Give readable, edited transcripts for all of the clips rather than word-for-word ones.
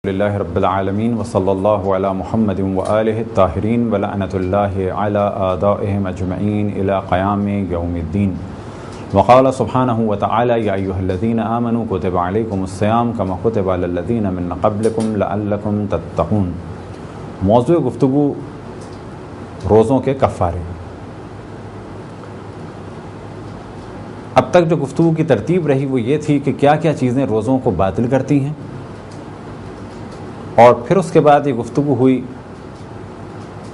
للہ رب العالمین وصلی اللہ علی محمد وآلہ الطاہرین ولعنۃ اللہ علی اعدائہم اجمعین الی قیام یوم الدین وقال سبحانہ وتعالی یا ایہا الذین آمنوا کتب علیکم الصیام کما کتب علی الذین من قبلکم لعلکم تتقون۔ موضوع گفتگو روزوں کے کفارے۔ اب تک جو گفتگو کی ترتیب رہی وہ یہ تھی کہ کیا کیا چیزیں روزوں کو باطل کرتی ہیں، اور پھر اس کے بعد یہ گفتگو ہوئی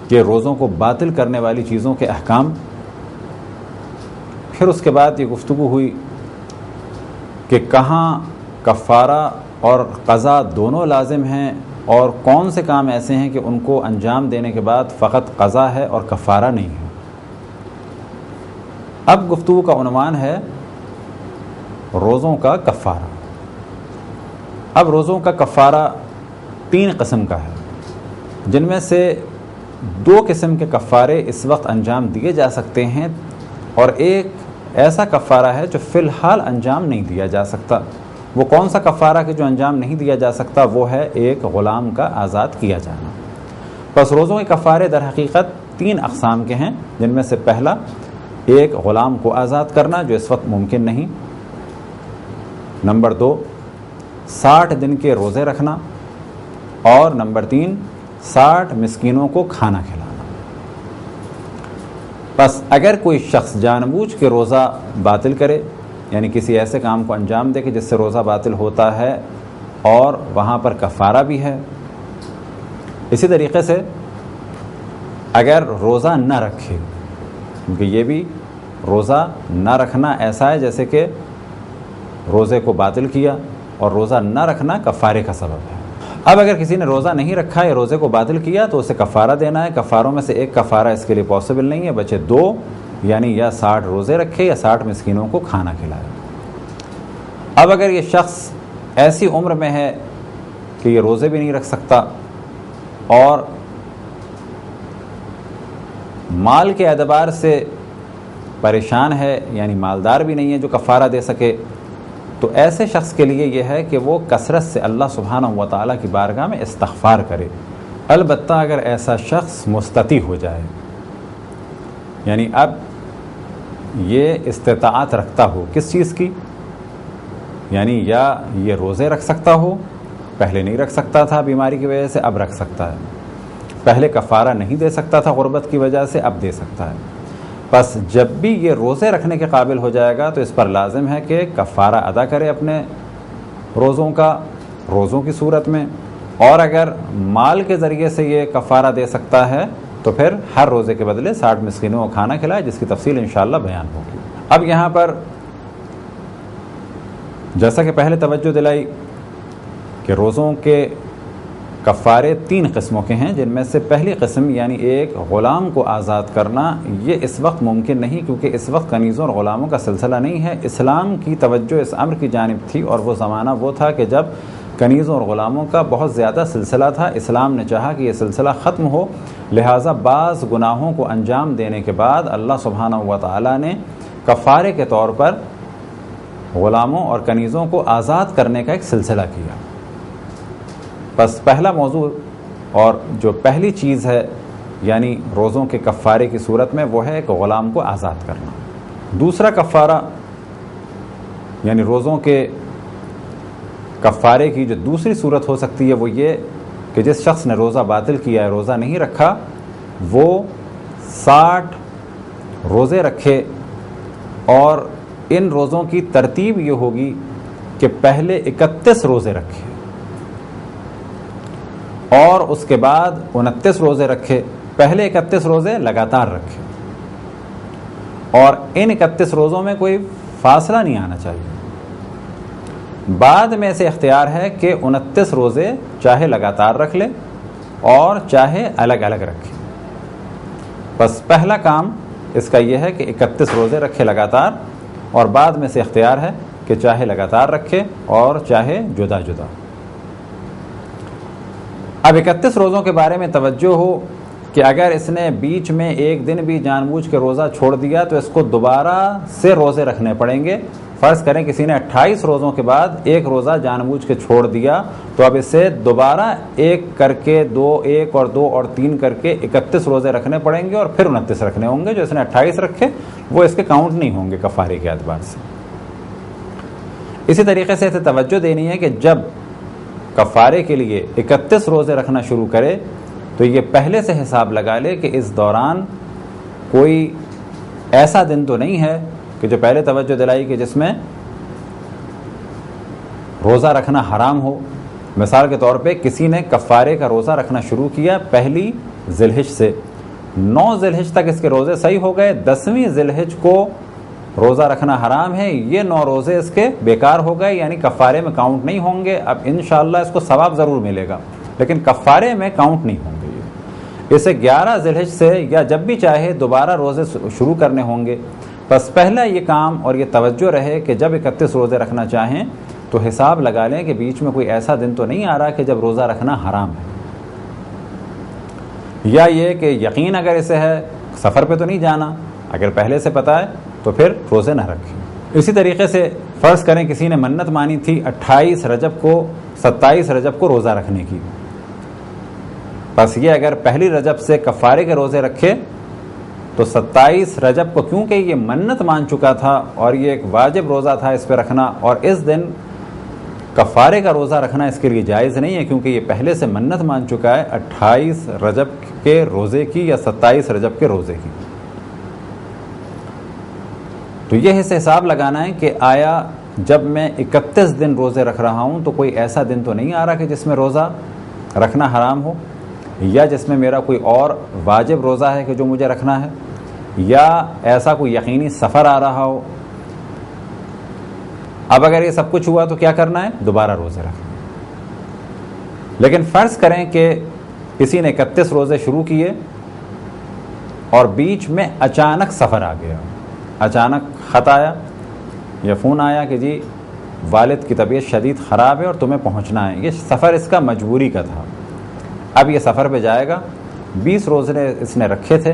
کہ روزوں کو باطل کرنے والی چیزوں کے احکام، پھر اس کے بعد یہ گفتگو ہوئی کہ کہاں کفارہ اور قضا دونوں لازم ہیں اور کون سے کام ایسے ہیں کہ ان کو انجام دینے کے بعد فقط قضا ہے اور کفارہ نہیں ہے۔ اب گفتگو کا عنوان ہے روزوں کا کفارہ۔ اب روزوں کا کفارہ 3 قسم کا ہے، جن میں سے 2 قسم کے کفارے اس وقت انجام دیے جا سکتے ہیں اور ایک ایسا کفارہ ہے جو فی الحال انجام نہیں دیا جا سکتا۔ وہ کون سا کفارہ کہ جو انجام نہیں دیا جا سکتا؟ وہ ہے ایک غلام کا آزاد کیا جانا۔ پس روزوں کے کفارے در حقیقت 3 اقسام کے ہیں، جن میں سے پہلا ایک غلام کو آزاد کرنا جو اس وقت ممکن نہیں، نمبر 2 60 دن کے روزے رکھنا، اور نمبر 3 60 مسکینوں کو کھانا کھلانا۔ بس اگر کوئی شخص جان بوجھ کے روزہ باطل کرے، یعنی کسی ایسے کام کو انجام دے کہ جس سے روزہ باطل ہوتا ہے اور وہاں پر کفارہ بھی ہے، اسی طریقے سے اگر روزہ نہ رکھے، کیونکہ یہ بھی روزہ نہ رکھنا ایسا ہے جیسے کہ روزے کو باطل کیا، اور روزہ نہ رکھنا کفارے کا سبب ہے۔ اب اگر کسی نے روزہ نہیں رکھا یا روزے کو باطل کیا تو اسے کفارہ دینا ہے۔ کفاروں میں سے ایک کفارہ اس کے لیے پاسبل نہیں ہے، بچے 2، یعنی یا 60 روزے رکھے یا 60 مسکینوں کو کھانا کھلائے۔ اب اگر یہ شخص ایسی عمر میں ہے کہ یہ روزے بھی نہیں رکھ سکتا اور مال کے اعتبار سے پریشان ہے، یعنی مالدار بھی نہیں ہے جو کفارہ دے سکے، تو ایسے شخص کے لیے یہ ہے کہ وہ کثرت سے اللہ سبحانہ و تعالیٰ کی بارگاہ میں استغفار کرے۔ البتہ اگر ایسا شخص مستطیع ہو جائے، یعنی اب یہ استطاعت رکھتا ہو کس چیز کی، یعنی یا یہ روزے رکھ سکتا ہو، پہلے نہیں رکھ سکتا تھا بیماری کی وجہ سے، اب رکھ سکتا ہے، پہلے کفارہ نہیں دے سکتا تھا غربت کی وجہ سے، اب دے سکتا ہے۔ بس جب بھی یہ روزے رکھنے کے قابل ہو جائے گا تو اس پر لازم ہے کہ کفارہ ادا کرے اپنے روزوں کا، روزوں کی صورت میں، اور اگر مال کے ذریعے سے یہ کفارہ دے سکتا ہے تو پھر ہر روزے کے بدلے 60 مسکینوں کو کھانا کھلائے، جس کی تفصیل انشاءاللہ بیان ہوگی۔ اب یہاں پر جیسا کہ پہلے توجہ دلائی کہ روزوں کے کفارے 3 قسموں کے ہیں، جن میں سے پہلی قسم یعنی ایک غلام کو آزاد کرنا، یہ اس وقت ممکن نہیں، کیونکہ اس وقت کنیزوں اور غلاموں کا سلسلہ نہیں ہے۔ اسلام کی توجہ اس امر کی جانب تھی، اور وہ زمانہ وہ تھا کہ جب کنیزوں اور غلاموں کا بہت زیادہ سلسلہ تھا۔ اسلام نے چاہا کہ یہ سلسلہ ختم ہو، لہٰذا بعض گناہوں کو انجام دینے کے بعد اللہ سبحانہ و تعالیٰ نے کفارے کے طور پر غلاموں اور کنیزوں کو آزاد کرنے کا ایک سلسلہ کیا۔ بس پہلا موضوع اور جو پہلی چیز ہے یعنی روزوں کے کفارے کی صورت میں وہ ہے ایک غلام کو آزاد کرنا۔ دوسرا کفارہ یعنی روزوں کے کفارے کی جو دوسری صورت ہو سکتی ہے وہ یہ کہ جس شخص نے روزہ باطل کیا ہے، روزہ نہیں رکھا، وہ 60 روزے رکھے، اور ان روزوں کی ترتیب یہ ہوگی کہ پہلے 31 روزے رکھے اور اس کے بعد 29 روزے رکھے۔ پہلے 31 روزے لگاتار رکھے، اور ان 31 روزوں میں کوئی فاصلہ نہیں آنا چاہیے۔ بعد میں سے اختیار ہے کہ 29 روزے چاہے لگاتار رکھ لے اور چاہے الگ الگ رکھے۔ بس پہلا کام اس کا یہ ہے کہ 31 روزے رکھے لگاتار، اور بعد میں سے اختیار ہے کہ چاہے لگاتار رکھے اور چاہے جدا جدا۔ اب 31 روزوں کے بارے میں توجہ ہو کہ اگر اس نے بیچ میں ایک دن بھی جان بوجھ کے روزہ چھوڑ دیا تو اس کو دوبارہ سے روزے رکھنے پڑیں گے، فرض کریں کسی نے 28 روزوں کے بعد ایک روزہ جان بوجھ کے چھوڑ دیا تو اب اسے دوبارہ ایک کر کے 2 اور 3 کر کے 31 روزے رکھنے پڑیں گے اور پھر 29 رکھنے ہوں گے. جو اس نے 28 رکھے وہ اس کے کاؤنٹ نہیں ہوں گے کفارے کے اعتبار سے. اسی طریقے سے اسے توجہ دینی ہے کہ جب کفارے کے لیے 31 روزے رکھنا شروع کرے تو یہ پہلے سے حساب لگا لے کہ اس دوران کوئی ایسا دن تو نہیں ہے کہ جو پہلے توجہ دلائی کہ جس میں روزہ رکھنا حرام ہو. مثال کے طور پہ کسی نے کفارے کا روزہ رکھنا شروع کیا 1 ذی الحج سے، 9 ذی الحج تک اس کے روزے صحیح ہو گئے، 10ویں ذی الحج کو روزہ رکھنا حرام ہے، یہ 9 روزے اس کے بیکار ہو گئے، یعنی کفارے میں کاؤنٹ نہیں ہوں گے. اب انشاءاللہ اس کو ثواب ضرور ملے گا لیکن کفارے میں کاؤنٹ نہیں ہوں گے. اسے 11 ذی الحج سے یا جب بھی چاہے دوبارہ روزے شروع کرنے ہوں گے. بس پہلا یہ کام اور یہ توجہ رہے کہ جب 31 روزے رکھنا چاہیں تو حساب لگا لیں کہ بیچ میں کوئی ایسا دن تو نہیں آ رہا کہ جب روزہ رکھنا حرام ہے، یا یہ کہ یقین اگر اسے ہے سفر پہ تو نہیں جانا، اگر پہلے سے پتہ ہے تو پھر روزے نہ رکھیں. اسی طریقے سے فرض کریں کسی نے منت مانی تھی 28 رجب کو 27 رجب کو روزہ رکھنے کی، بس یہ اگر پہلی رجب سے کفارے کے روزے رکھے تو 27 رجب کو، کیونکہ یہ منت مان چکا تھا اور یہ ایک واجب روزہ تھا اس پہ رکھنا، اور اس دن کفارے کا روزہ رکھنا اس کے لیے جائز نہیں ہے کیونکہ یہ پہلے سے منت مان چکا ہے 28 رجب کے روزے کی یا 27 رجب کے روزے کی. تو یہ حساب لگانا ہے کہ آیا جب میں 31 دن روزے رکھ رہا ہوں تو کوئی ایسا دن تو نہیں آ رہا کہ جس میں روزہ رکھنا حرام ہو، یا جس میں میرا کوئی اور واجب روزہ ہے کہ جو مجھے رکھنا ہے، یا ایسا کوئی یقینی سفر آ رہا ہو. اب اگر یہ سب کچھ ہوا تو کیا کرنا ہے؟ دوبارہ روزے رکھنا. لیکن فرض کریں کہ کسی نے 31 روزے شروع کیے اور بیچ میں اچانک سفر آ گیا، اچانک خط آیا یا فون آیا کہ جی والد کی طبیعت شدید خراب ہے اور تمہیں پہنچنا ہے. یہ سفر اس کا مجبوری کا تھا. اب یہ سفر پہ جائے گا. 20 روزے اس نے رکھے تھے،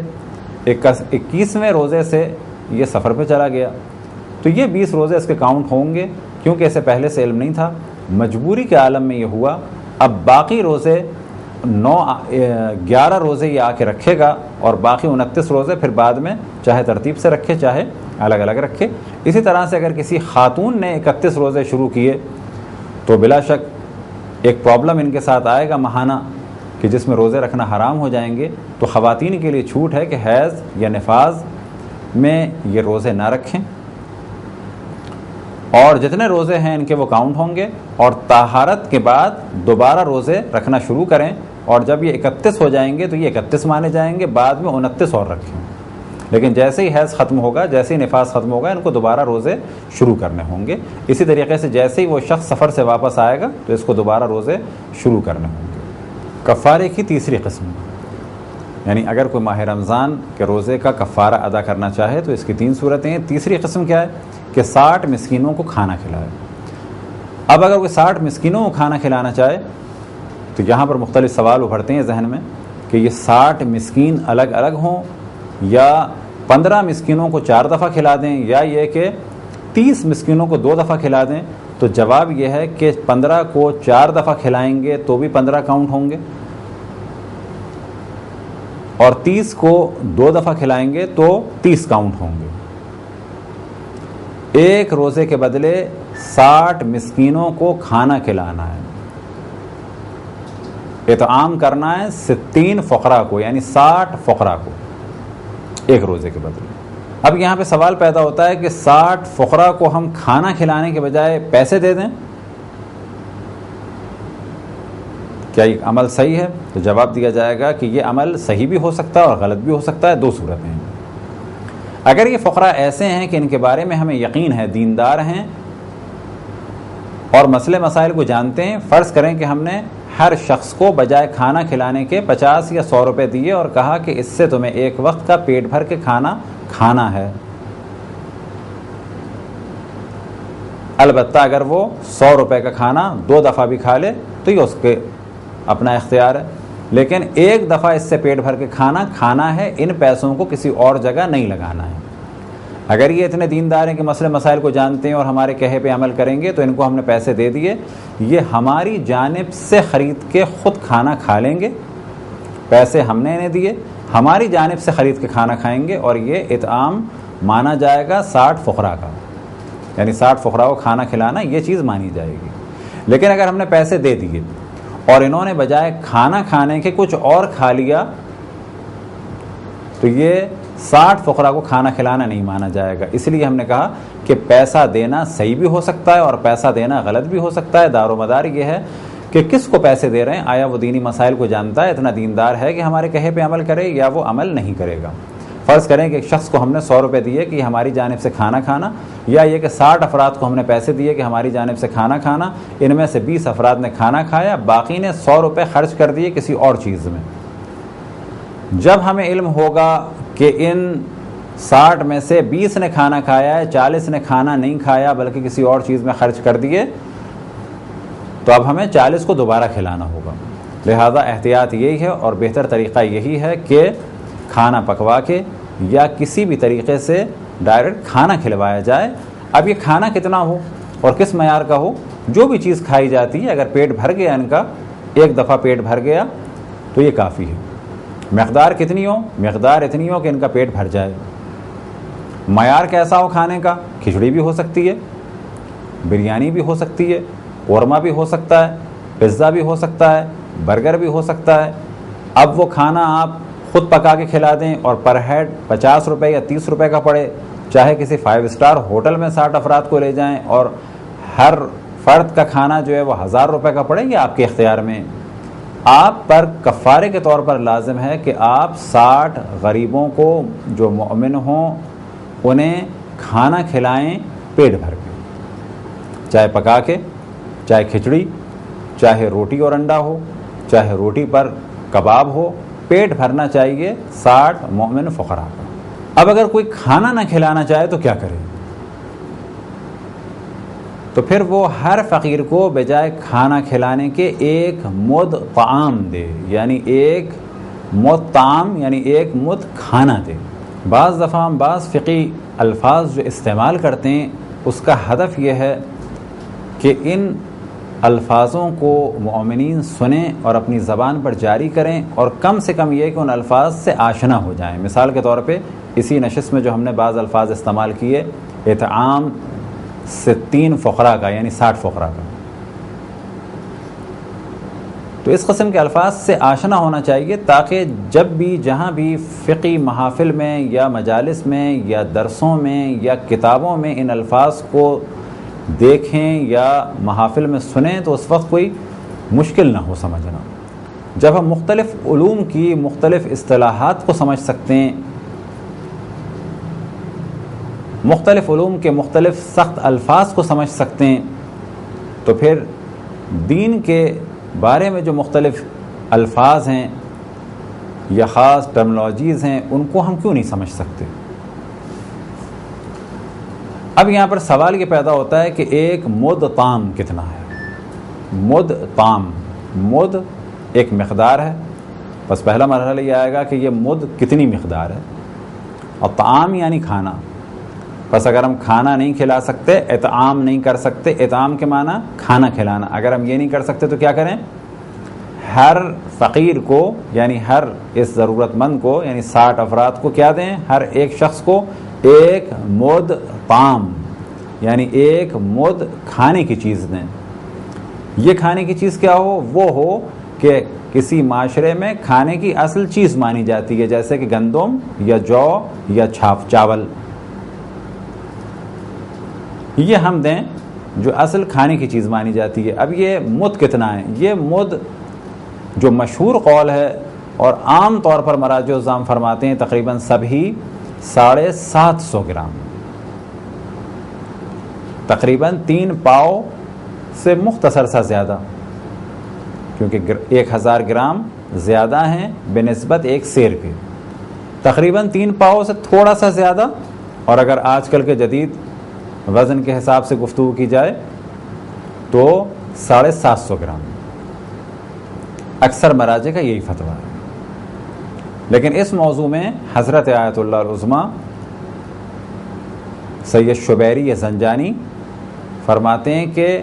21ویں روزے سے یہ سفر پہ چلا گیا تو یہ 20 روزے اس کے کاؤنٹ ہوں گے کیونکہ اسے پہلے سے علم نہیں تھا. مجبوری کے عالم میں یہ ہوا. اب باقی روزے 11 روزے یہ آ کے رکھے گا اور باقی 29 روزے پھر بعد میں چاہے ترتیب سے رکھے چاہے الگ الگ رکھے. اسی طرح سے اگر کسی خاتون نے 31 روزے شروع کیے تو بلا شک ایک پرابلم ان کے ساتھ آئے گا ماہانہ کہ جس میں روزے رکھنا حرام ہو جائیں گے. تو خواتین کے لیے چھوٹ ہے کہ حیض یا نفاذ میں یہ روزے نہ رکھیں اور جتنے روزے ہیں ان کے وہ کاؤنٹ ہوں گے، اور طہارت کے بعد دوبارہ روزے رکھنا شروع کریں اور جب یہ 31 ہو جائیں گے تو یہ 31 مانے جائیں گے، بعد میں 29 اور رکھیں. لیکن جیسے ہی حیض ختم ہوگا، جیسے ہی نفاس ختم ہوگا، ان کو دوبارہ روزے شروع کرنے ہوں گے. اسی طریقے سے جیسے ہی وہ شخص سفر سے واپس آئے گا تو اس کو دوبارہ روزے شروع کرنے ہوں گے. کفارے کی تیسری قسم، یعنی اگر کوئی ماہ رمضان کے روزے کا کفارہ ادا کرنا چاہے تو اس کی 3 صورتیں ہیں. تیسری قسم کیا ہے کہ 60 مسکینوں کو کھانا کھلائے. اب اگر کوئی 60 مسکینوں کو کھانا کھلانا چاہے تو یہاں پر مختلف سوال ابھرتے ہیں ذہن میں کہ یہ 60 مسکین الگ الگ ہوں یا 15 مسکینوں کو 4 دفعہ کھلا دیں، یا یہ کہ 30 مسکینوں کو 2 دفعہ کھلا دیں. تو جواب یہ ہے کہ 15 کو 4 دفعہ کھلائیں گے تو بھی 15 کاؤنٹ ہوں گے، اور 30 کو 2 دفعہ کھلائیں گے تو 30 کاؤنٹ ہوں گے. ایک روزے کے بدلے 60 مسکینوں کو کھانا کھلانا ہے، اطعام کرنا ہے 60 فقراء کو، یعنی 60 فقراء کو ایک روزے کے بدلے. اب یہاں پہ سوال پیدا ہوتا ہے کہ 60 فقراء کو ہم کھانا کھلانے کے بجائے پیسے دے دیں، کیا یہ عمل صحیح ہے؟ تو جواب دیا جائے گا کہ یہ عمل صحیح بھی ہو سکتا ہے اور غلط بھی ہو سکتا ہے. 2 صورتیں ہیں. اگر یہ فقراء ایسے ہیں کہ ان کے بارے میں ہمیں یقین ہے دیندار ہیں اور مسئلے مسائل کو جانتے ہیں، فرض کریں کہ ہم نے ہر شخص کو بجائے کھانا کھلانے کے 50 یا 100 روپے دیے اور کہا کہ اس سے تمہیں ایک وقت کا پیٹ بھر کے کھانا کھانا ہے. البتہ اگر وہ 100 روپے کا کھانا 2 دفعہ بھی کھا لے تو یہ اس کے اپنا اختیار ہے، لیکن ایک دفعہ اس سے پیٹ بھر کے کھانا کھانا ہے، ان پیسوں کو کسی اور جگہ نہیں لگانا ہے. اگر یہ اتنے دیندار ہیں کہ مسئلے مسائل کو جانتے ہیں اور ہمارے کہے پہ عمل کریں گے تو ان کو ہم نے پیسے دے دیے، یہ ہماری جانب سے خرید کے خود کھانا کھا لیں گے، پیسے ہم نے انہیں دیے، ہماری جانب سے خرید کے کھانا کھائیں گے، اور یہ اطعام مانا جائے گا 60 فقراء کا، یعنی 60 فقراء کو کھانا کھلانا یہ چیز مانی جائے گی۔ لیکن اگر ہم نے پیسے دے دیے اور انہوں نے بجائے کھانا کھانے کے کچھ اور کھا لیا تو یہ 60 فقراء کو کھانا کھلانا نہیں مانا جائے گا۔ اس لیے ہم نے کہا کہ پیسہ دینا صحیح بھی ہو سکتا ہے اور پیسہ دینا غلط بھی ہو سکتا ہے۔ دار و مدار یہ ہے کہ کس کو پیسے دے رہے ہیں، آیا وہ دینی مسائل کو جانتا ہے، اتنا دیندار ہے کہ ہمارے کہے پہ عمل کرے، یا وہ عمل نہیں کرے گا۔ فرض کریں کہ ایک شخص کو ہم نے 100 روپے دیے کہ ہماری جانب سے کھانا کھانا، یا یہ کہ 60 افراد کو ہم نے پیسے دیے کہ ہماری جانب سے کھانا کھانا، ان میں سے 20 افراد نے کھانا کھایا، باقی نے 100 روپے خرچ کر دیے کسی اور چیز میں۔ جب ہمیں علم ہوگا کہ ان 60 میں سے 20 نے کھانا کھایا ہے، 40 نے کھانا نہیں کھایا بلکہ کسی اور چیز میں خرچ کر دیے، تو اب ہمیں 40 کو دوبارہ کھلانا ہوگا۔ لہذا احتیاط یہی ہے اور بہتر طریقہ یہی ہے کہ کھانا پکوا کے یا کسی بھی طریقے سے ڈائریکٹ کھانا کھلوایا جائے۔ اب یہ کھانا کتنا ہو اور کس معیار کا ہو، جو بھی چیز کھائی جاتی ہے، اگر پیٹ بھر گیا ان کا، ایک دفعہ پیٹ بھر گیا تو یہ کافی ہے۔ مقدار کتنی ہو؟ مقدار اتنی ہو کہ ان کا پیٹ بھر جائے۔ معیار کیسا ہو کھانے کا؟ کھچڑی بھی ہو سکتی ہے، بریانی بھی ہو سکتی ہے، قورمہ بھی ہو سکتا ہے، پزا بھی ہو سکتا ہے، برگر بھی ہو سکتا ہے۔ اب وہ کھانا آپ خود پکا کے کھلا دیں اور پر ہیڈ 50 روپے یا 30 روپے کا پڑے، چاہے کسی 5 اسٹار ہوٹل میں 60 افراد کو لے جائیں اور ہر فرد کا کھانا جو ہے وہ 1000 روپے کا پڑے، یہ آپ کے اختیار میں۔ آپ پر کفارے کے طور پر لازم ہے کہ آپ 60 غریبوں کو جو مومن ہوں انہیں کھانا کھلائیں پیٹ بھر کے، چاہے پکا کے، چاہے کھچڑی، چاہے روٹی اور انڈا ہو، چاہے روٹی پر کباب ہو، پیٹ بھرنا چاہیے 60 مومن فقراء کا۔ اب اگر کوئی کھانا نہ کھلانا چاہے تو کیا کرے؟ تو پھر وہ ہر فقیر کو بجائے کھانا کھلانے کے ایک مد طعام دے، یعنی ایک مد طعام یعنی ایک مد کھانا دے۔ بعض دفعہ ہم بعض فقہی الفاظ جو استعمال کرتے ہیں اس کا ہدف یہ ہے کہ ان الفاظوں کو مومنین سنیں اور اپنی زبان پر جاری کریں، اور کم سے کم یہ کہ ان الفاظ سے آشنا ہو جائیں۔ مثال کے طور پہ اسی نشست میں جو ہم نے بعض الفاظ استعمال کیے، اطعام سے 3 فقراء کا یعنی 60 فقراء کا، تو اس قسم کے الفاظ سے آشنا ہونا چاہیے تاکہ جب بھی جہاں بھی فقہی محافل میں یا مجالس میں یا درسوں میں یا کتابوں میں ان الفاظ کو دیکھیں یا محافل میں سنیں تو اس وقت کوئی مشکل نہ ہو سمجھنا۔ جب ہم مختلف علوم کی مختلف اصطلاحات کو سمجھ سکتے ہیں، مختلف علوم کے مختلف سخت الفاظ کو سمجھ سکتے ہیں، تو پھر دین کے بارے میں جو مختلف الفاظ ہیں یا خاص ٹرمنالوجیز ہیں ان کو ہم کیوں نہیں سمجھ سکتے؟ اب یہاں پر سوال یہ پیدا ہوتا ہے کہ ایک مد طعام کتنا ہے؟ مد طعام، مد ایک مقدار ہے، بس پہلا مرحلہ یہ آئے گا کہ یہ مد کتنی مقدار ہے، اور طعام یعنی کھانا۔ بس اگر ہم کھانا نہیں کھلا سکتے، اطعام نہیں کر سکتے، اطعام کے معنی کھانا کھلانا، اگر ہم یہ نہیں کر سکتے تو کیا کریں؟ ہر فقیر کو یعنی ہر اس ضرورت مند کو یعنی 60 افراد کو کیا دیں؟ ہر ایک شخص کو ایک مد طعام یعنی ایک مد کھانے کی چیز دیں۔ یہ کھانے کی چیز کیا ہو؟ وہ ہو کہ کسی معاشرے میں کھانے کی اصل چیز مانی جاتی ہے، جیسے کہ گندم یا جو یا چاول، یہ ہم دیں جو اصل کھانے کی چیز مانی جاتی ہے۔ اب یہ مد کتنا ہے؟ یہ مد جو مشہور قول ہے اور عام طور پر مراجع الزام فرماتے ہیں تقریباً سبھی 750 گرام، تقریباً 3 پاؤ سے مختصر سا زیادہ، کیونکہ 1000 گرام زیادہ ہیں بنسبت ایک سیر کے، تقریباً 3 پاؤ سے تھوڑا سا زیادہ، اور اگر آج کل کے جدید وزن کے حساب سے گفتگو کی جائے تو 750 گرام، اکثر مراجع کا یہی فتویٰ ہے۔ لیکن اس موضوع میں حضرت آیت اللہ العظمیٰ سید شبیری زنجانی فرماتے ہیں کہ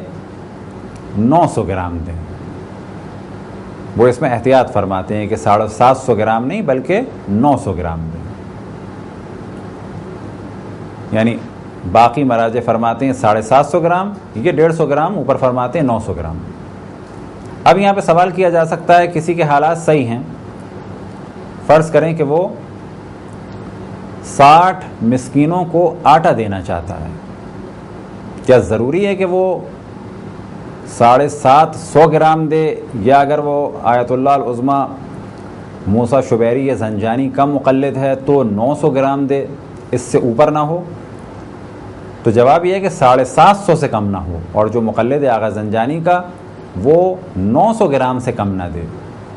900 گرام دیں. وہ اس میں احتیاط فرماتے ہیں کہ 750 گرام نہیں بلکہ 900 گرام دیں. یعنی باقی مراجع فرماتے ہیں 750 گرام، یہ 150 گرام، اوپر فرماتے ہیں 900 گرام. اب یہاں پہ سوال کیا جا سکتا ہے کسی کے حالات صحیح ہیں، فرض کریں کہ وہ 60 مسکینوں کو آٹا دینا چاہتا ہے، کیا ضروری ہے کہ وہ 750 گرام دے، یا اگر وہ آیت اللہ العظمیٰ موسیٰ شبیری زنجانی کا مقلد ہے تو 900 گرام دے، اس سے اوپر نہ ہو؟ تو جواب یہ ہے کہ 750 سے کم نہ ہو، اور جو مقلد ہے آغا زنجانی کا وہ 900 گرام سے کم نہ دے.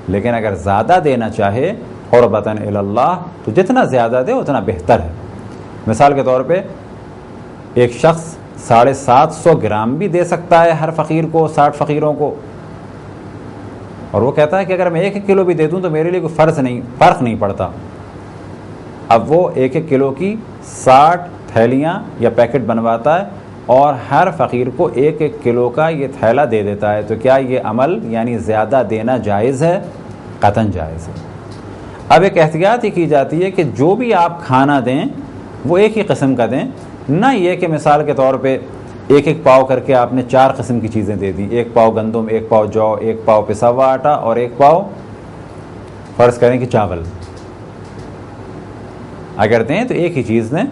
لیکن اگر زیادہ دینا چاہے قربتاً الی اللہ تو جتنا زیادہ دے اتنا بہتر ہے. مثال کے طور پہ ایک شخص 750 گرام بھی دے سکتا ہے ہر فقیر کو، 60 فقیروں کو، اور وہ کہتا ہے کہ اگر میں 1 کلو بھی دے دوں تو میرے لیے کوئی فرق نہیں پڑتا. اب وہ 1 کلو کی 60 تھیلیاں یا پیکٹ بنواتا ہے اور ہر فقیر کو 1 کلو کا یہ تھیلا دے دیتا ہے. تو کیا یہ عمل یعنی زیادہ دینا جائز ہے؟ قطعاً جائز ہے. اب ایک احتیاط یہ کی جاتی ہے کہ جو بھی آپ کھانا دیں وہ ایک ہی قسم کا دیں، نہ یہ کہ مثال کے طور پہ 1 پاؤ کر کے آپ نے 4 قسم کی چیزیں دے دیں، 1 پاؤ گندم، 1 پاؤ جو، 1 پاؤ پسا ہوا آٹا اور 1 پاؤ فرض کریں کہ چاول. اگر دیں تو ایک ہی چیز دیں.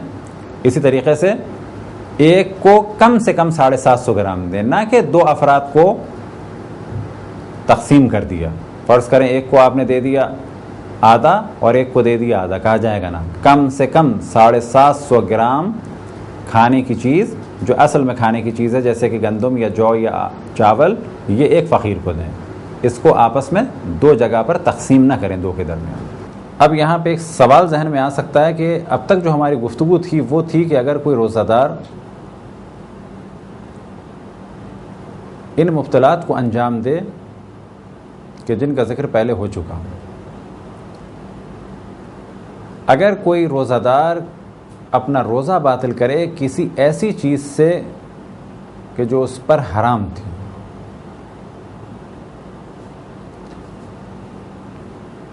اسی طریقے سے ایک کو کم سے کم 750 گرام دیں، نہ کہ 2 افراد کو تقسیم کر دیا. فرض کریں ایک کو آپ نے دے دیا آدھا اور ایک کو دے دیا آدھا، کہا جائے گا نا. کم سے کم 750 گرام کھانے کی چیز جو اصل میں کھانے کی چیز ہے جیسے کہ گندم یا جو یا چاول، یہ ایک فقیر کو دیں. اس کو آپس میں 2 جگہ پر تقسیم نہ کریں 2 کے درمیان. اب یہاں پہ ایک سوال ذہن میں آ سکتا ہے کہ اب تک جو ہماری گفتگو تھی وہ تھی کہ اگر کوئی روزہ دار ان مبتلات کو انجام دے کہ جن کا ذکر پہلے ہو چکا، اگر کوئی روزہ دار اپنا روزہ باطل کرے کسی ایسی چیز سے کہ جو اس پر حرام تھی،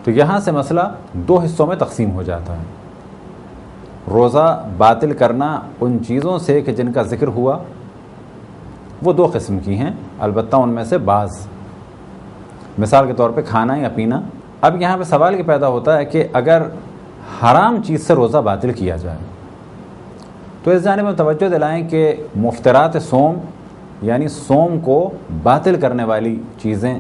تو یہاں سے مسئلہ 2 حصوں میں تقسیم ہو جاتا ہے. روزہ باطل کرنا ان چیزوں سے کہ جن کا ذکر ہوا وہ 2 قسم کی ہیں، البتہ ان میں سے بعض، مثال کے طور پہ کھانا یا پینا. اب یہاں پہ سوال یہ پیدا ہوتا ہے کہ اگر حرام چیز سے روزہ باطل کیا جائے تو اس جانب میں توجہ دلائیں کہ مفطرات صوم یعنی صوم کو باطل کرنے والی چیزیں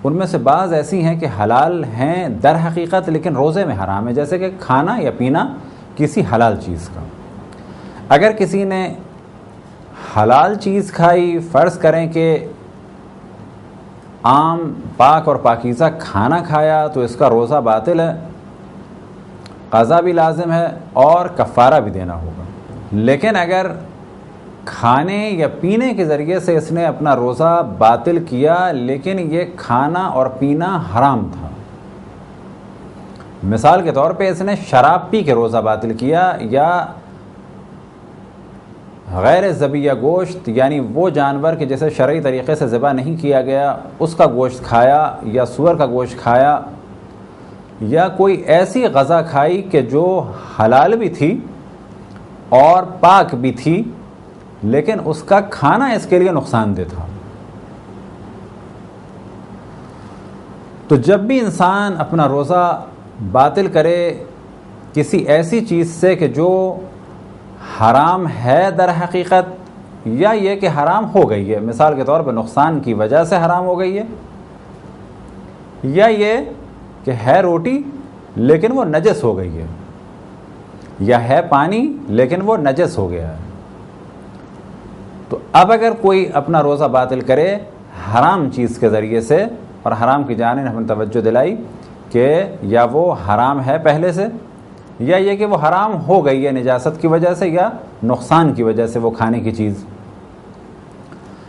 ان میں سے بعض ایسی ہیں کہ حلال ہیں در حقیقت لیکن روزے میں حرام ہے، جیسے کہ کھانا یا پینا کسی حلال چیز کا. اگر کسی نے حلال چیز کھائی، فرض کریں کہ عام پاک اور پاکیزہ کھانا کھایا، تو اس کا روزہ باطل ہے، قضا بھی لازم ہے اور کفارہ بھی دینا ہوگا. لیکن اگر کھانے یا پینے کے ذریعے سے اس نے اپنا روزہ باطل کیا لیکن یہ کھانا اور پینا حرام تھا، مثال کے طور پہ اس نے شراب پی کے روزہ باطل کیا، یا غیر ذبیحہ گوشت یعنی وہ جانور کہ جیسے شرعی طریقے سے ذبح نہیں کیا گیا اس کا گوشت کھایا، یا سور کا گوشت کھایا، یا کوئی ایسی غذا کھائی کہ جو حلال بھی تھی اور پاک بھی تھی لیکن اس کا کھانا اس کے لیے نقصان دہ تھا. تو جب بھی انسان اپنا روزہ باطل کرے کسی ایسی چیز سے کہ جو حرام ہے در حقیقت، یا یہ کہ حرام ہو گئی ہے، مثال کے طور پر نقصان کی وجہ سے حرام ہو گئی ہے، یا یہ کہ ہے روٹی لیکن وہ نجس ہو گئی ہے، یا ہے پانی لیکن وہ نجس ہو گیا ہے، تو اب اگر کوئی اپنا روزہ باطل کرے حرام چیز کے ذریعے سے، اور حرام کی جانب ہم نے توجہ دلائی کہ یا وہ حرام ہے پہلے سے، یا یہ کہ وہ حرام ہو گئی ہے نجاست کی وجہ سے یا نقصان کی وجہ سے وہ کھانے کی چیز،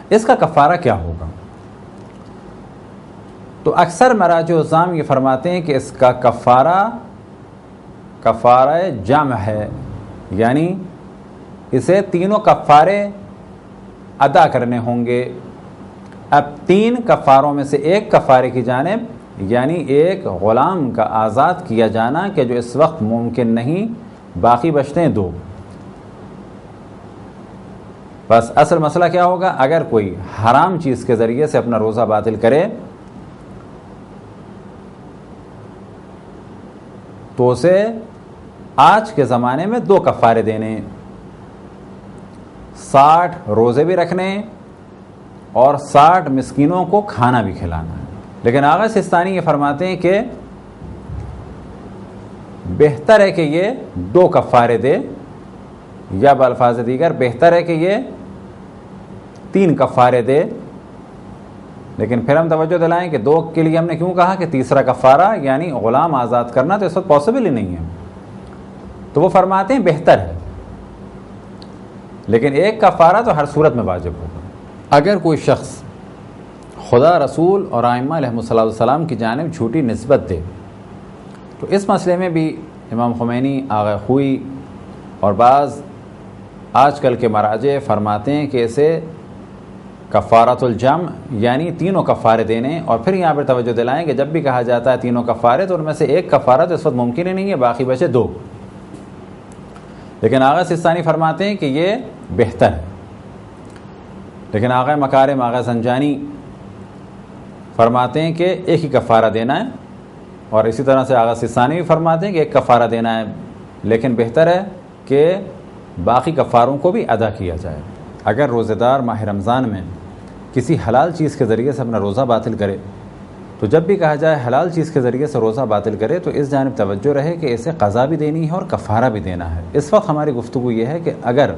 اس کا کفارہ کیا ہوگا؟ تو اکثر مراجع الزام یہ فرماتے ہیں کہ اس کا کفارہ جمع ہے، یعنی اسے تینوں کفارے ادا کرنے ہوں گے۔ اب 3 کفاروں میں سے ایک کفارے کی جانب یعنی ایک غلام کا آزاد کیا جانا کہ جو اس وقت ممکن نہیں، باقی بچتے ہیں 2۔ بس اصل مسئلہ کیا ہوگا؟ اگر کوئی حرام چیز کے ذریعے سے اپنا روزہ باطل کرے تو اسے آج کے زمانے میں 2 کفارے دینے، 60 روزے بھی رکھنے اور 60 مسکینوں کو کھانا بھی کھلانا ہے۔ لیکن آغا سستانی یہ فرماتے ہیں کہ بہتر ہے کہ یہ 2 کفارے دے، یا بالفاظ دیگر بہتر ہے کہ یہ 3 کفارے دے۔ لیکن پھر ہم توجہ دلائیں کہ 2 کے لیے ہم نے کیوں کہا کہ تیسرا کفارہ یعنی غلام آزاد کرنا تو اس وقت پاسبل ہی نہیں ہے، تو وہ فرماتے ہیں بہتر ہے، لیکن 1 کفارہ تو ہر صورت میں واجب ہوگا۔ اگر کوئی شخص خدا، رسول اور ائمہ علیہ السلام کی جانب جھوٹی نسبت دے تو اس مسئلے میں بھی امام خمینی، آغا خوئی اور بعض آج کل کے مراجع فرماتے ہیں کہ اسے کفارۃ الجمع یعنی تینوں کفارے دینے، اور پھر یہاں پر توجہ دلائیں کہ جب بھی کہا جاتا ہے تینوں کفارے تو ان میں سے 1 کفارہ تو اس وقت ممکن ہی نہیں ہے، باقی بچے 2۔ لیکن آغا سستانی فرماتے ہیں کہ یہ بہتر ہے، لیکن آغا مکارم، آغا زنجانی فرماتے ہیں کہ 1 ہی کفارہ دینا ہے، اور اسی طرح سے آغا سستانی بھی فرماتے ہیں کہ 1 کفارہ دینا ہے، لیکن بہتر ہے کہ باقی کفاروں کو بھی ادا کیا جائے۔ اگر روزہ دار ماہ رمضان میں کسی حلال چیز کے ذریعے سے اپنا روزہ باطل کرے تو جب بھی کہا جائے حلال چیز کے ذریعے سے روزہ باطل کرے تو اس جانب توجہ رہے کہ اسے قضا بھی دینی ہے اور کفارہ بھی دینا ہے۔ اس وقت ہماری گفتگو یہ ہے کہ اگر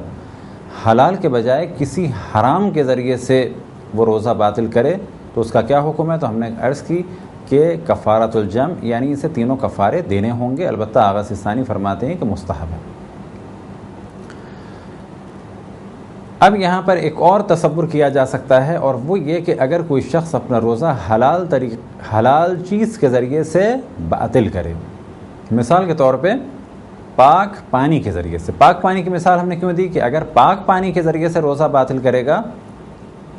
حلال کے بجائے کسی حرام کے ذریعے سے وہ روزہ باطل کرے تو اس کا کیا حکم ہے؟ تو ہم نے عرض کی کہ کفارۃ الجمع یعنی اسے تینوں کفارے دینے ہوں گے، البتہ آغا سستانی فرماتے ہیں کہ مستحب ہے۔ اب یہاں پر ایک اور تصور کیا جا سکتا ہے، اور وہ یہ کہ اگر کوئی شخص اپنا روزہ حلال چیز کے ذریعے سے باطل کرے، مثال کے طور پہ پاک پانی کے ذریعے سے۔ پاک پانی کی مثال ہم نے کیوں دی؟ کہ اگر پاک پانی کے ذریعے سے روزہ باطل کرے گا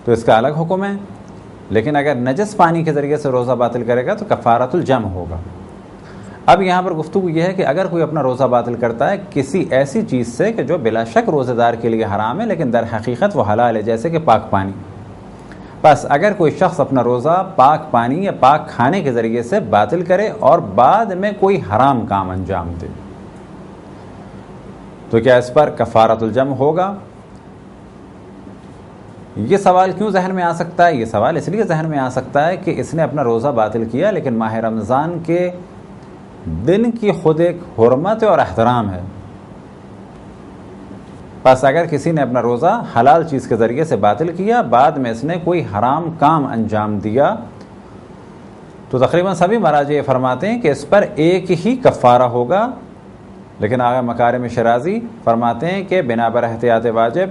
تو اس کا الگ حکم ہے، لیکن اگر نجس پانی کے ذریعے سے روزہ باطل کرے گا تو کفارۃ الجمع ہوگا۔ اب یہاں پر گفتگو یہ ہے کہ اگر کوئی اپنا روزہ باطل کرتا ہے کسی ایسی چیز سے کہ جو بلا شک روزہ دار کے لیے حرام ہے لیکن در حقیقت وہ حلال ہے، جیسے کہ پاک پانی، بس اگر کوئی شخص اپنا روزہ پاک پانی یا پاک کھانے کے ذریعے سے باطل کرے اور بعد میں کوئی حرام کام انجام دے تو کیا اس پر کفارۃ الجمع ہوگا؟ یہ سوال کیوں ذہن میں آ سکتا ہے؟ یہ سوال اس لیے ذہن میں آ سکتا ہے کہ اس نے اپنا روزہ باطل کیا لیکن ماہ رمضان کے دن کی خود ایک حرمت اور احترام ہے۔ بس اگر کسی نے اپنا روزہ حلال چیز کے ذریعے سے باطل کیا، بعد میں اس نے کوئی حرام کام انجام دیا، تو تقریباً سبھی مراجع فرماتے ہیں کہ اس پر 1 ہی کفارہ ہوگا، لیکن آغا مکارم شرازی فرماتے ہیں کہ بنا بر احتیاط واجب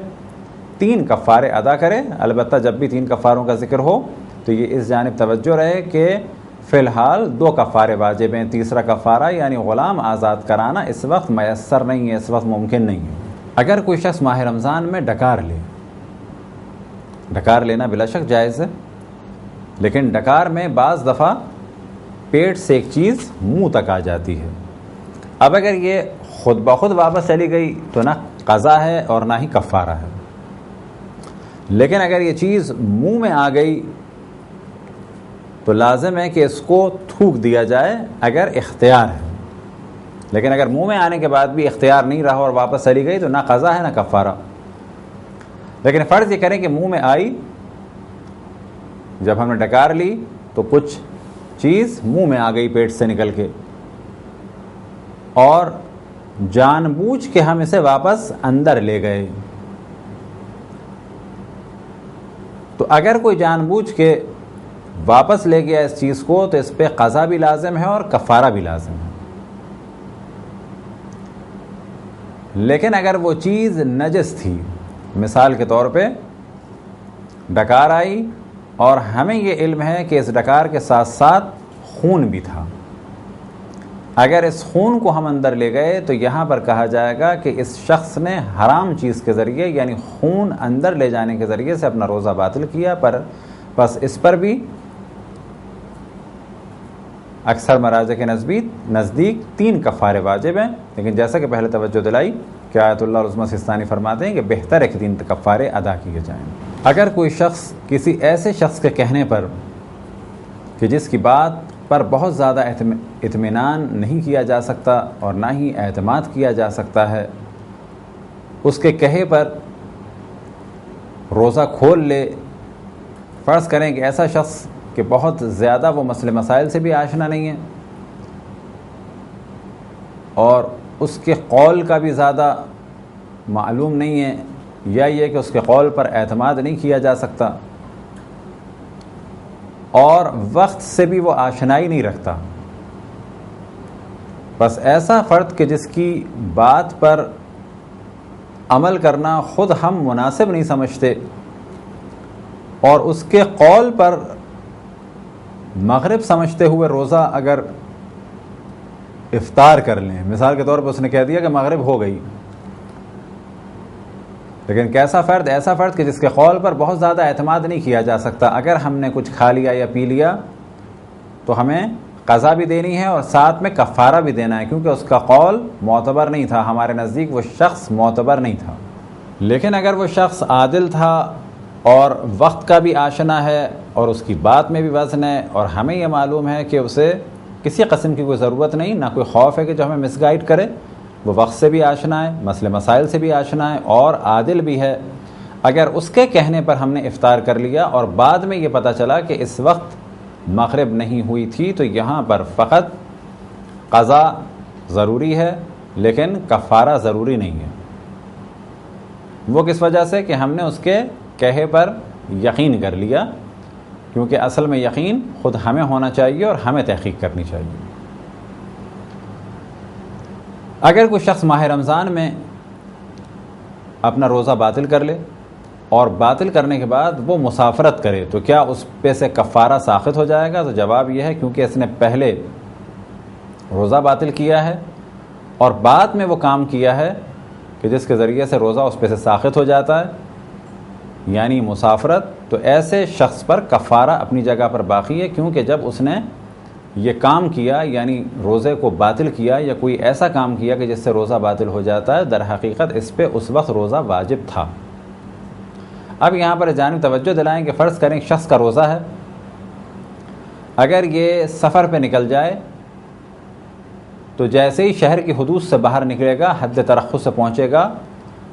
3 کفارے ادا کرے، البتہ جب بھی 3 کفاروں کا ذکر ہو تو یہ اس جانب توجہ رہے کہ فی الحال 2 کفارے واجب ہیں، تیسرا کفارہ یعنی غلام آزاد کرانا اس وقت میسر نہیں ہے، اس وقت ممکن نہیں ہے۔ اگر کوئی شخص ماہ رمضان میں ڈکار لے، ڈکار لینا بلا شک جائز ہے، لیکن ڈکار میں بعض دفعہ پیٹ سے ایک چیز منہ تک آ جاتی ہے۔ اب اگر یہ خود بخود واپس چلی گئی تو نہ قضا ہے اور نہ ہی کفارہ ہے، لیکن اگر یہ چیز منہ میں آ گئی تو لازم ہے کہ اس کو تھوک دیا جائے اگر اختیار ہے، لیکن اگر منہ میں آنے کے بعد بھی اختیار نہیں رہا اور واپس چلی گئی تو نہ قضا ہے نہ کفارہ۔ لیکن فرض یہ کریں کہ منہ میں آئی، جب ہم نے ڈکار لی تو کچھ چیز منہ میں آ گئی پیٹ سے نکل کے، اور جان بوجھ کے ہم اسے واپس اندر لے گئے، تو اگر کوئی جان بوجھ کے واپس لے گیا اس چیز کو تو اس پہ قضا بھی لازم ہے اور کفارہ بھی لازم ہے۔ لیکن اگر وہ چیز نجس تھی، مثال کے طور پہ ڈکار آئی اور ہمیں یہ علم ہے کہ اس ڈکار کے ساتھ ساتھ خون بھی تھا، اگر اس خون کو ہم اندر لے گئے تو یہاں پر کہا جائے گا کہ اس شخص نے حرام چیز کے ذریعے یعنی خون اندر لے جانے کے ذریعے سے اپنا روزہ باطل کیا، پر بس اس پر بھی اکثر مراجع کے نزدیک 3 کفارے واجب ہیں، لیکن جیسا کہ پہلے توجہ دلائی کہ آیت اللہ عظمی سستانی فرماتے ہیں کہ بہتر ہے کہ 3 کفارے ادا کیے جائیں۔ اگر کوئی شخص کسی ایسے شخص کے کہنے پر کہ جس کی بات پر بہت زیادہ اطمینان نہیں کیا جا سکتا اور نہ ہی اعتماد کیا جا سکتا ہے، اس کے کہے پر روزہ کھول لے، فرض کریں کہ ایسا شخص کہ بہت زیادہ وہ مسئلے مسائل سے بھی آشنا نہیں ہے اور اس کے قول کا بھی زیادہ معلوم نہیں ہے، یا یہ کہ اس کے قول پر اعتماد نہیں کیا جا سکتا اور وقت سے بھی وہ آشنائی نہیں رکھتا، بس ایسا فرد کہ جس کی بات پر عمل کرنا خود ہم مناسب نہیں سمجھتے اور اس کے قول پر مغرب سمجھتے ہوئے روزہ اگر افطار کر لیں، مثال کے طور پر اس نے کہہ دیا کہ مغرب ہو گئی، لیکن کیسا فرد؟ ایسا فرد کہ جس کے قول پر بہت زیادہ اعتماد نہیں کیا جا سکتا، اگر ہم نے کچھ کھا لیا یا پی لیا تو ہمیں قضا بھی دینی ہے اور ساتھ میں کفارہ بھی دینا ہے، کیونکہ اس کا قول معتبر نہیں تھا، ہمارے نزدیک وہ شخص معتبر نہیں تھا۔ لیکن اگر وہ شخص عادل تھا اور وقت کا بھی آشنا ہے اور اس کی بات میں بھی وزن ہے اور ہمیں یہ معلوم ہے کہ اسے کسی قسم کی کوئی ضرورت نہیں، نہ کوئی خوف ہے کہ جو ہمیں مس گائیڈ کرے، وہ وقت سے بھی آشنا ہے، مسئلے مسائل سے بھی آشنا ہے اور عادل بھی ہے، اگر اس کے کہنے پر ہم نے افطار کر لیا اور بعد میں یہ پتہ چلا کہ اس وقت مغرب نہیں ہوئی تھی، تو یہاں پر فقط قضا ضروری ہے لیکن کفارہ ضروری نہیں ہے۔ وہ کس وجہ سے کہ ہم نے اس کے کہے پر یقین کر لیا، کیونکہ اصل میں یقین خود ہمیں ہونا چاہیے اور ہمیں تحقیق کرنی چاہیے۔ اگر کوئی شخص ماہ رمضان میں اپنا روزہ باطل کر لے اور باطل کرنے کے بعد وہ مسافرت کرے تو کیا اس پہ سے کفارہ ساقط ہو جائے گا؟ تو جواب یہ ہے کیونکہ اس نے پہلے روزہ باطل کیا ہے اور بعد میں وہ کام کیا ہے کہ جس کے ذریعے سے روزہ اس پہ سے ساقط ہو جاتا ہے، یعنی مسافرت، تو ایسے شخص پر کفارہ اپنی جگہ پر باقی ہے، کیونکہ جب اس نے یہ کام کیا یعنی روزے کو باطل کیا یا کوئی ایسا کام کیا کہ جس سے روزہ باطل ہو جاتا ہے، در حقیقت اس پہ اس وقت روزہ واجب تھا۔ اب یہاں پر جانب توجہ دلائیں کہ فرض کریں شخص کا روزہ ہے، اگر یہ سفر پہ نکل جائے تو جیسے ہی شہر کی حدود سے باہر نکلے گا، حد ترخص سے پہنچے گا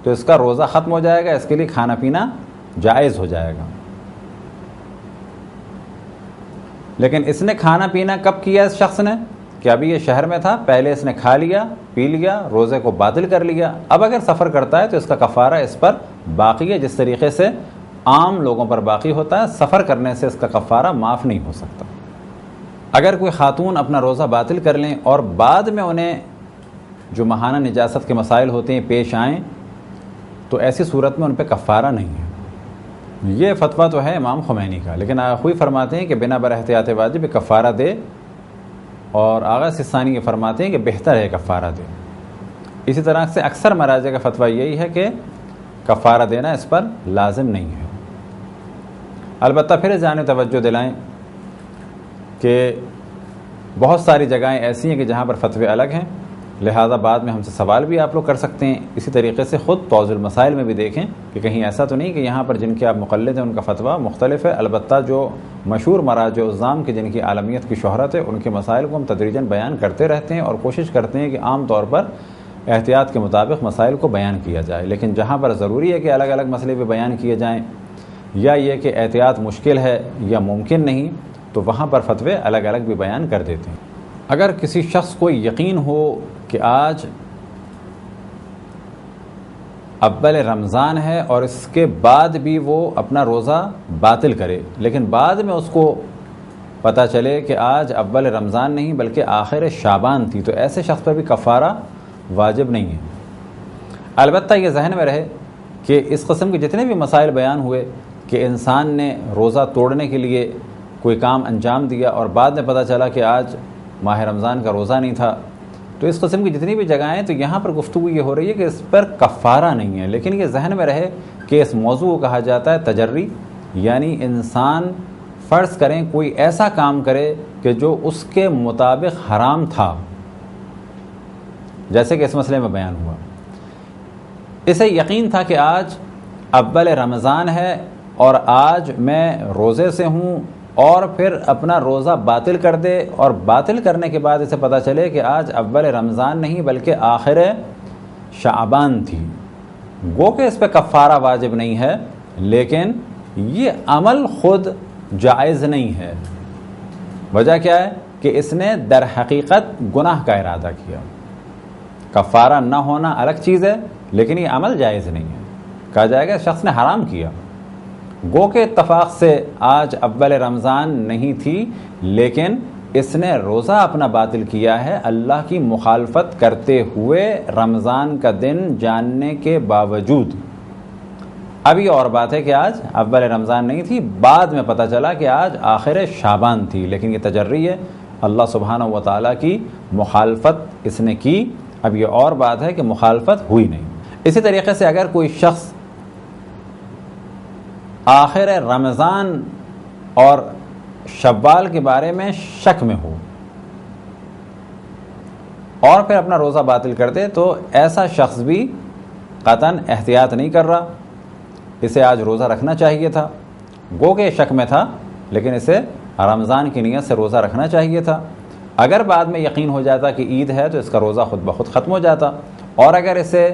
تو اس کا روزہ ختم ہو جائے گا، اس کے لیے کھانا پینا جائز ہو جائے گا۔ لیکن اس نے کھانا پینا کب کیا؟ اس شخص نے کہ ابھی یہ شہر میں تھا، پہلے اس نے کھا لیا پی لیا، روزے کو باطل کر لیا، اب اگر سفر کرتا ہے تو اس کا کفارہ اس پر باقی ہے، جس طریقے سے عام لوگوں پر باقی ہوتا ہے، سفر کرنے سے اس کا کفارہ معاف نہیں ہو سکتا۔ اگر کوئی خاتون اپنا روزہ باطل کر لیں اور بعد میں انہیں جو ماہانہ نجاست کے مسائل ہوتے ہیں پیش آئیں تو ایسی صورت میں ان پہ کفارہ نہیں ہے۔ یہ فتویٰ تو ہے امام خمینی کا، لیکن آغا خوئی فرماتے ہیں کہ بنا بر احتیاط واجب کفارہ دے، اور آغا سستانی یہ فرماتے ہیں کہ بہتر ہے کفارہ دے۔ اسی طرح سے اکثر مراجع کا فتویٰ یہی ہے کہ کفارہ دینا اس پر لازم نہیں ہے۔ البتہ پھر جانب توجہ دلائیں کہ بہت ساری جگہیں ایسی ہیں کہ جہاں پر فتوے الگ ہیں، لہذا بعد میں ہم سے سوال بھی آپ لوگ کر سکتے ہیں۔ اسی طریقے سے خود توضیح المسائل میں بھی دیکھیں کہ کہیں ایسا تو نہیں کہ یہاں پر جن کے آپ مقلد ہیں ان کا فتویٰ مختلف ہے۔ البتہ جو مشہور مراجع الزام کی جن کی عالمیت کی شہرت ہے، ان کے مسائل کو ہم تدریجاً بیان کرتے رہتے ہیں اور کوشش کرتے ہیں کہ عام طور پر احتیاط کے مطابق مسائل کو بیان کیا جائے، لیکن جہاں پر ضروری ہے کہ الگ الگ مسئلے بھی بیان کیے جائیں یا یہ کہ احتیاط مشکل ہے یا ممکن نہیں، تو وہاں پر فتوے الگ الگ بھی بیان کر دیتے ہیں۔ اگر کسی شخص کو یقین ہو کہ آج اول رمضان ہے اور اس کے بعد بھی وہ اپنا روزہ باطل کرے، لیکن بعد میں اس کو پتہ چلے کہ آج اول رمضان نہیں بلکہ آخر شعبان تھی، تو ایسے شخص پر بھی کفارہ واجب نہیں ہے۔ البتہ یہ ذہن میں رہے کہ اس قسم کے جتنے بھی مسائل بیان ہوئے کہ انسان نے روزہ توڑنے کے لیے کوئی کام انجام دیا اور بعد میں پتہ چلا کہ آج ماہ رمضان کا روزہ نہیں تھا. تو اس قسم کی جتنی بھی جگہیں ہیں تو یہاں پر گفتگو یہ ہو رہی ہے کہ اس پر کفارہ نہیں ہے. لیکن یہ ذہن میں رہے کہ اس موضوع کو کہا جاتا ہے تجری، یعنی انسان فرض کریں کوئی ایسا کام کرے کہ جو اس کے مطابق حرام تھا، جیسے کہ اس مسئلے میں بیان ہوا. اسے یقین تھا کہ آج اول رمضان ہے اور آج میں روزے سے ہوں، اور پھر اپنا روزہ باطل کر دے، اور باطل کرنے کے بعد اسے پتہ چلے کہ آج اول رمضان نہیں بلکہ آخر شعبان تھی. گو کہ اس پہ کفارہ واجب نہیں ہے، لیکن یہ عمل خود جائز نہیں ہے. وجہ کیا ہے کہ اس نے در حقیقت گناہ کا ارادہ کیا. کفارہ نہ ہونا الگ چیز ہے، لیکن یہ عمل جائز نہیں ہے. کہا جائے گا شخص نے حرام کیا. گو کہ اتفاق سے آج اول رمضان نہیں تھی، لیکن اس نے روزہ اپنا باطل کیا ہے اللہ کی مخالفت کرتے ہوئے رمضان کا دن جاننے کے باوجود. اب یہ اور بات ہے کہ آج اول رمضان نہیں تھی، بعد میں پتہ چلا کہ آج آخر شعبان تھی، لیکن یہ تجری ہے، اللہ سبحانہ و تعالیٰ کی مخالفت اس نے کی. اب یہ اور بات ہے کہ مخالفت ہوئی نہیں. اسی طریقے سے اگر کوئی شخص آخر رمضان اور شوال کے بارے میں شک میں ہو اور پھر اپنا روزہ باطل کر دے تو ایسا شخص بھی قطعاً احتیاط نہیں کر رہا. اسے آج روزہ رکھنا چاہیے تھا. گو کہ شک میں تھا، لیکن اسے رمضان کی نیت سے روزہ رکھنا چاہیے تھا. اگر بعد میں یقین ہو جاتا کہ عید ہے تو اس کا روزہ خود بخود ختم ہو جاتا، اور اگر اسے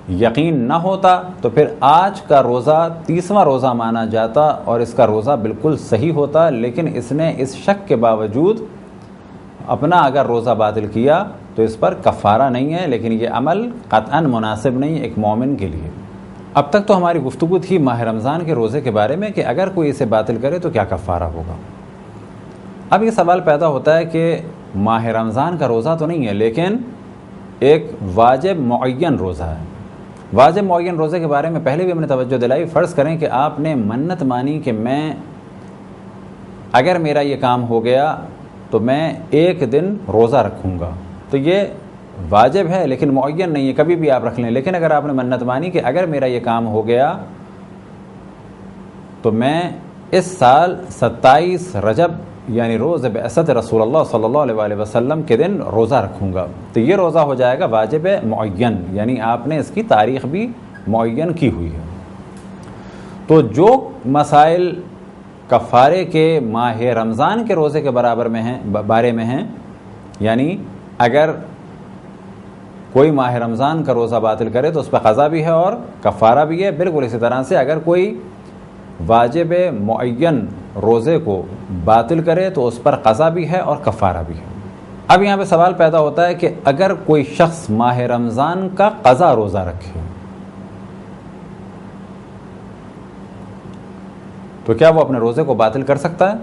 یقین نہ ہوتا تو پھر آج کا روزہ 30واں روزہ مانا جاتا اور اس کا روزہ بالکل صحیح ہوتا. لیکن اس نے اس شک کے باوجود اپنا اگر روزہ باطل کیا تو اس پر کفارہ نہیں ہے، لیکن یہ عمل قطعاً مناسب نہیں ایک مومن کے لیے. اب تک تو ہماری گفتگو تھی ماہ رمضان کے روزے کے بارے میں کہ اگر کوئی اسے باطل کرے تو کیا کفارہ ہوگا. اب یہ سوال پیدا ہوتا ہے کہ ماہ رمضان کا روزہ تو نہیں ہے، لیکن ایک واجب معین روزہ ہے. واجب معین روزے کے بارے میں پہلے بھی ہم نے توجہ دلائی. فرض کریں کہ آپ نے منت مانی کہ میں اگر میرا یہ کام ہو گیا تو میں ایک دن روزہ رکھوں گا. تو یہ واجب ہے لیکن معین نہیں ہے، کبھی بھی آپ رکھ لیں. لیکن اگر آپ نے منت مانی کہ اگر میرا یہ کام ہو گیا تو میں اس سال 27 رجب یعنی روز بعثت رسول اللہ صلی اللہ علیہ وآلہ وسلم کے دن روزہ رکھوں گا، تو یہ روزہ ہو جائے گا واجب معین، یعنی آپ نے اس کی تاریخ بھی معین کی ہوئی ہے. تو جو مسائل کفارے کے ماہ رمضان کے روزے کے بارے میں ہیں، یعنی اگر کوئی ماہ رمضان کا روزہ باطل کرے تو اس پہ قضا بھی ہے اور کفارہ بھی ہے. بالکل اسی طرح سے اگر کوئی واجب معین روزے کو باطل کرے تو اس پر قضا بھی ہے اور کفارہ بھی ہے. اب یہاں پہ سوال پیدا ہوتا ہے کہ اگر کوئی شخص ماہ رمضان کا قضا روزہ رکھے تو کیا وہ اپنے روزے کو باطل کر سکتا ہے؟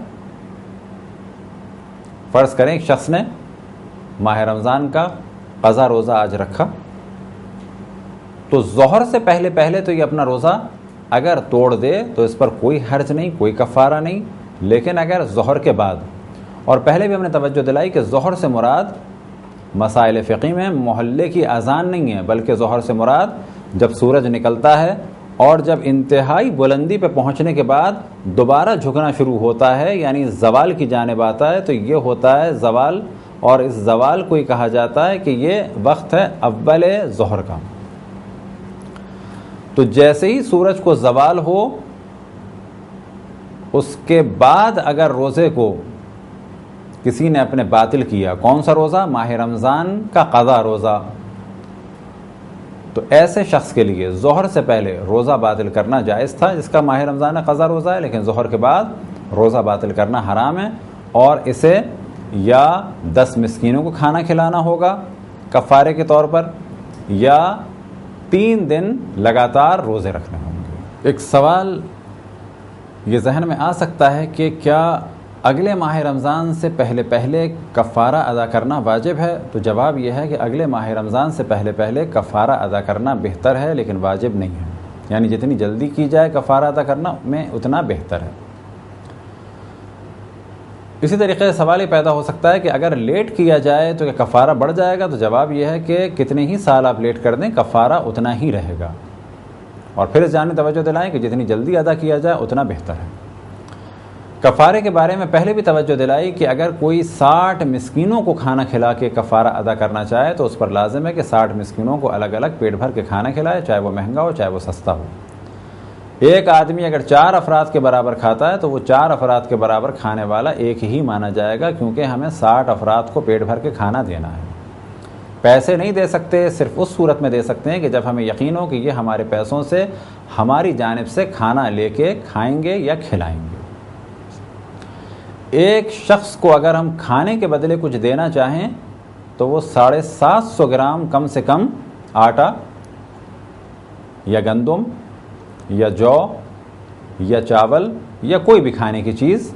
فرض کریں ایک شخص نے ماہ رمضان کا قضا روزہ آج رکھا تو ظہر سے پہلے تو یہ اپنا روزہ اگر توڑ دے تو اس پر کوئی حرج نہیں، کوئی کفارہ نہیں. لیکن اگر ظہر کے بعد، اور پہلے بھی ہم نے توجہ دلائی کہ ظہر سے مراد مسائل فقہی میں محلے کی اذان نہیں ہے، بلکہ ظہر سے مراد جب سورج نکلتا ہے اور جب انتہائی بلندی پہ پہنچنے کے بعد دوبارہ جھکنا شروع ہوتا ہے، یعنی زوال کی جانب آتا ہے، تو یہ ہوتا ہے زوال. اور اس زوال کو ہی کہا جاتا ہے کہ یہ وقت ہے اول ظہر کا. تو جیسے ہی سورج کو زوال ہو اس کے بعد اگر روزے کو کسی نے اپنے باطل کیا، کون سا روزہ؟ ماہ رمضان کا قضا روزہ، تو ایسے شخص کے لیے ظہر سے پہلے روزہ باطل کرنا جائز تھا جس کا ماہ رمضان قضا روزہ ہے، لیکن ظہر کے بعد روزہ باطل کرنا حرام ہے اور اسے یا 10 مسکینوں کو کھانا کھلانا ہوگا کفارے کے طور پر، یا 3 دن لگاتار روزے رکھنے ہوں گے. ایک سوال یہ ذہن میں آ سکتا ہے کہ کیا اگلے ماہ رمضان سے پہلے کفارہ ادا کرنا واجب ہے؟ تو جواب یہ ہے کہ اگلے ماہ رمضان سے پہلے کفارہ ادا کرنا بہتر ہے لیکن واجب نہیں ہے. یعنی جتنی جلدی کی جائے کفارہ ادا کرنا میں اتنا بہتر ہے. اسی طریقے سے سوال یہ پیدا ہو سکتا ہے کہ اگر لیٹ کیا جائے تو کیا کفارہ بڑھ جائے گا؟ تو جواب یہ ہے کہ کتنے ہی سال آپ لیٹ کر دیں کفارہ اتنا ہی رہے گا، اور پھر اس جانب توجہ دلائیں کہ جتنی جلدی ادا کیا جائے اتنا بہتر ہے۔ کفارے کے بارے میں پہلے بھی توجہ دلائی کہ اگر کوئی 60 مسکینوں کو کھانا کھلا کے کفارہ ادا کرنا چاہے تو اس پر لازم ہے کہ 60 مسکینوں کو الگ الگ پیٹ بھر کے کھانا کھلائے، چاہے وہ مہنگا ہو چاہے وہ سستا ہو۔ ایک آدمی اگر 4 افراد کے برابر کھاتا ہے تو وہ 4 افراد کے برابر کھانے والا ایک ہی مانا جائے گا، کیونکہ ہمیں 60 افراد کو پیٹ بھر کے کھانا دینا ہے۔ پیسے نہیں دے سکتے، صرف اس صورت میں دے سکتے ہیں کہ جب ہمیں یقین ہو کہ یہ ہمارے پیسوں سے ہماری جانب سے کھانا لے کے کھائیں گے یا کھلائیں گے۔ ایک شخص کو اگر ہم کھانے کے بدلے کچھ دینا چاہیں تو وہ 750 گرام کم سے کم آٹا یا گندم یا جو یا چاول یا کوئی بھی کھانے کی چیز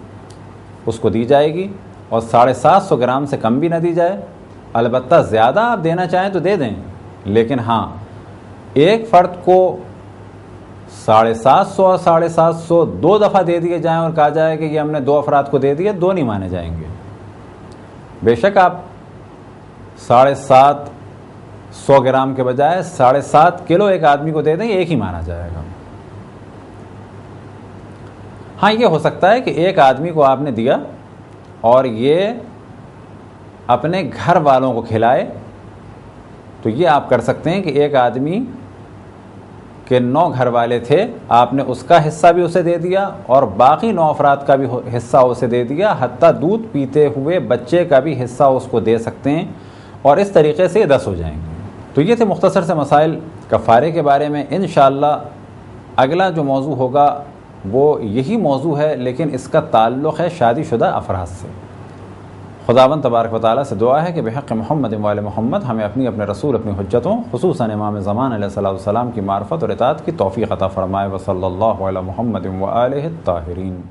اس کو دی جائے گی، اور 750 گرام سے کم بھی نہ دی جائے۔ البتہ زیادہ آپ دینا چاہیں تو دے دیں، لیکن ہاں ایک فرد کو 750 اور 750 2 دفعہ دے دیے جائیں اور کہا جائے کہ یہ ہم نے 2 افراد کو دے دیے، 2 نہیں مانے جائیں گے۔ بے شک آپ 750 گرام کے بجائے 7.5 کلو ایک آدمی کو دے دیں، ایک ہی مانا جائے گا۔ ہاں یہ ہو سکتا ہے کہ ایک آدمی کو آپ نے دیا اور یہ اپنے گھر والوں کو کھلائے، تو یہ آپ کر سکتے ہیں کہ ایک آدمی کے 9 گھر والے تھے، آپ نے اس کا حصہ بھی اسے دے دیا اور باقی 9 افراد کا بھی حصہ اسے دے دیا، حتیٰ دودھ پیتے ہوئے بچے کا بھی حصہ اس کو دے سکتے ہیں، اور اس طریقے سے یہ 10 ہو جائیں گے۔ تو یہ تھے مختصر سے مسائل کفارے کے بارے میں۔ انشاءاللہ اگلا جو موضوع ہوگا وہ یہی موضوع ہے، لیکن اس کا تعلق ہے شادی شدہ افراد سے۔ خداوند تبارک و تعالیٰ سے دعا ہے کہ بحق محمد و آل محمد ہمیں اپنے رسول اپنی حجتوں خصوصاً امام زمان علیہ السلام کی معرفت اور اطاعت کی توفیق عطا فرمائے۔ وصلی اللہ علی محمد و آلہ الطاہرین۔